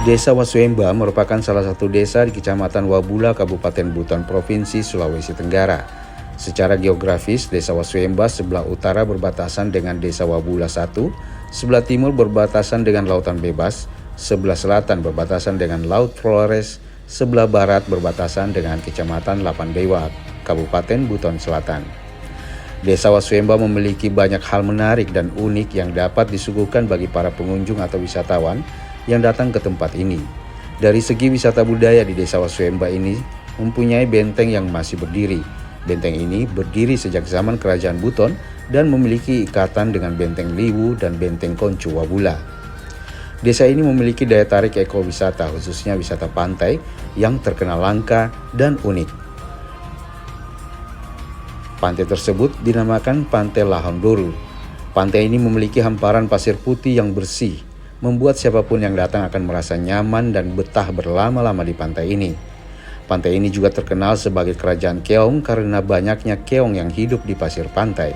Desa Waswemba merupakan salah satu desa di Kecamatan Wabula, Kabupaten Buton, Provinsi Sulawesi Tenggara. Secara geografis, Desa Waswemba sebelah utara berbatasan dengan Desa Wabula 1, sebelah timur berbatasan dengan Lautan Bebas, sebelah selatan berbatasan dengan Laut Flores, sebelah barat berbatasan dengan Kecamatan Lapan Dewa, Kabupaten Buton Selatan. Desa Waswemba memiliki banyak hal menarik dan unik yang dapat disuguhkan bagi para pengunjung atau wisatawan yang datang ke tempat ini. Dari segi wisata budaya di Desa Waswemba ini mempunyai benteng yang masih berdiri. Benteng ini berdiri sejak zaman Kerajaan Buton dan memiliki ikatan dengan Benteng Liwu dan Benteng Koncu Wabula. Desa ini memiliki daya tarik ekowisata, khususnya wisata pantai yang terkenal langka dan unik. Pantai tersebut dinamakan Pantai Lahondoru. Pantai ini memiliki hamparan pasir putih yang bersih, membuat siapapun yang datang akan merasa nyaman dan betah berlama-lama di pantai ini. Pantai ini juga terkenal sebagai kerajaan keong karena banyaknya keong yang hidup di pasir pantai.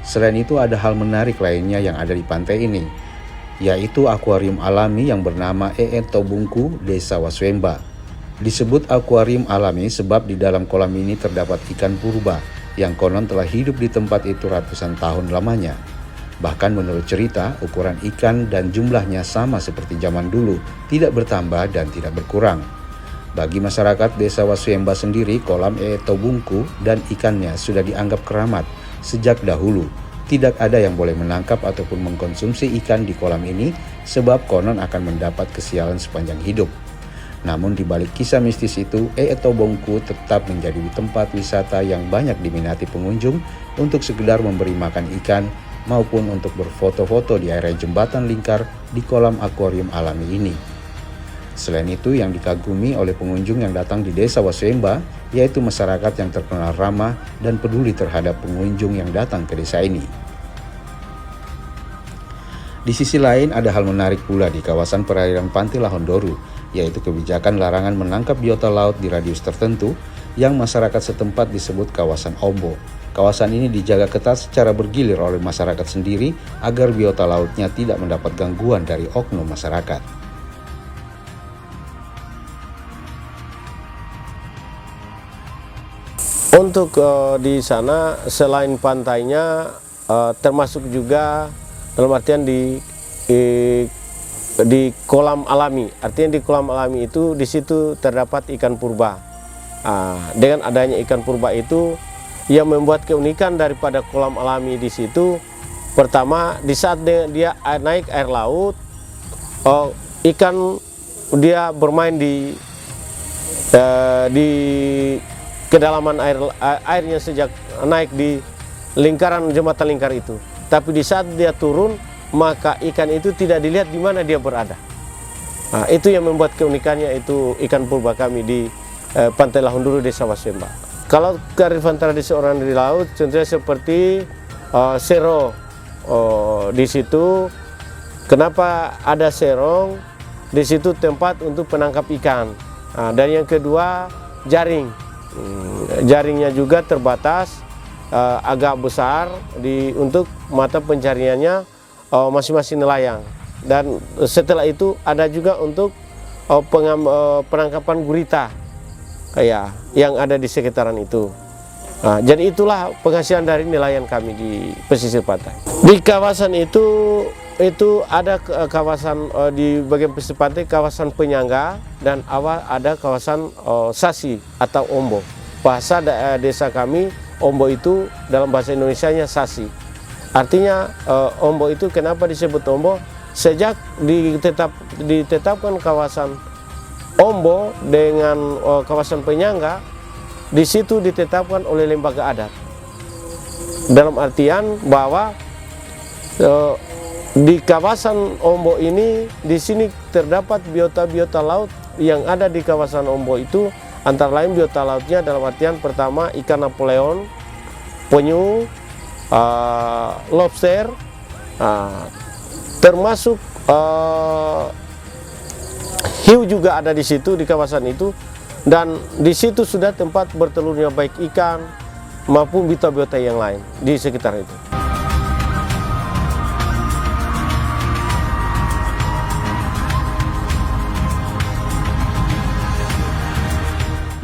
Selain itu ada hal menarik lainnya yang ada di pantai ini, yaitu akuarium alami yang bernama Tobungku Desa Waswemba. Disebut akuarium alami sebab di dalam kolam ini terdapat ikan purba yang konon telah hidup di tempat itu ratusan tahun lamanya. Bahkan menurut cerita, ukuran ikan dan jumlahnya sama seperti zaman dulu, tidak bertambah dan tidak berkurang. Bagi masyarakat Desa Waswemba sendiri, kolam Tobungku dan ikannya sudah dianggap keramat sejak dahulu. Tidak ada yang boleh menangkap ataupun mengkonsumsi ikan di kolam ini sebab konon akan mendapat kesialan sepanjang hidup. Namun di balik kisah mistis itu, Tobungku tetap menjadi tempat wisata yang banyak diminati pengunjung untuk sekedar memberi makan ikan maupun untuk berfoto-foto di area jembatan lingkar di kolam akuarium alami ini. Selain itu, yang dikagumi oleh pengunjung yang datang di Desa Waswemba yaitu masyarakat yang terkenal ramah dan peduli terhadap pengunjung yang datang ke desa ini. Di sisi lain, ada hal menarik pula di kawasan perairan Pantai Lahondoru, yaitu kebijakan larangan menangkap biota laut di radius tertentu yang masyarakat setempat disebut kawasan Ombo. Kawasan ini dijaga ketat secara bergilir oleh masyarakat sendiri agar biota lautnya tidak mendapat gangguan dari oknum masyarakat. Untuk di sana selain pantainya termasuk juga dalam artian di kolam alami. Artinya di kolam alami itu di situ terdapat ikan purba. Dengan adanya ikan purba itu yang membuat keunikan daripada kolam alami di situ, pertama di saat dia naik air laut, ikan dia bermain di kedalaman airnya sejak naik di lingkaran jembatan lingkar itu. Tapi di saat dia turun, maka ikan itu tidak dilihat di mana dia berada. Itu yang membuat keunikannya itu ikan purba kami di Pantai Lahondoru Desa Waswemba. Kalau kearifan tradisi orang di laut, contohnya seperti sero. Di situ, kenapa ada serong? Di situ tempat untuk penangkap ikan. Dan yang kedua, jaring. Jaringnya juga terbatas, agak besar untuk mata pencariannya masing-masing nelayan. Dan setelah itu ada juga untuk penangkapan gurita yang ada di sekitaran itu. Jadi itulah penghasilan dari nelayan kami di pesisir pantai. Di kawasan itu ada kawasan di bagian pesisir pantai, kawasan penyangga, dan awal ada kawasan sasi atau ombo. Bahasa desa kami, ombo itu dalam bahasa Indonesianya sasi. Artinya ombo itu kenapa disebut ombo? Sejak ditetapkan kawasan ombo dengan kawasan penyangga, di situ ditetapkan oleh lembaga adat. Dalam artian bahwa di kawasan Ombo ini, di sini terdapat biota-biota laut yang ada di kawasan Ombo itu, antara lain biota lautnya dalam artian pertama ikan Napoleon, penyu, lobster, termasuk hiu juga ada di situ di kawasan itu, dan di situ sudah tempat bertelurnya baik ikan maupun biota-biota yang lain di sekitar itu.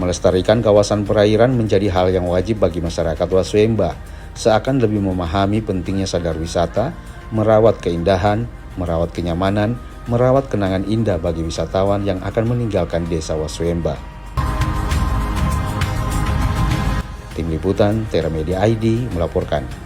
Melestarikan kawasan perairan menjadi hal yang wajib bagi masyarakat Waswemba, seakan lebih memahami pentingnya sadar wisata, merawat keindahan, merawat kenyamanan, merawat kenangan indah bagi wisatawan yang akan meninggalkan desa Waswemba. Tim Liputan Tera Media ID melaporkan.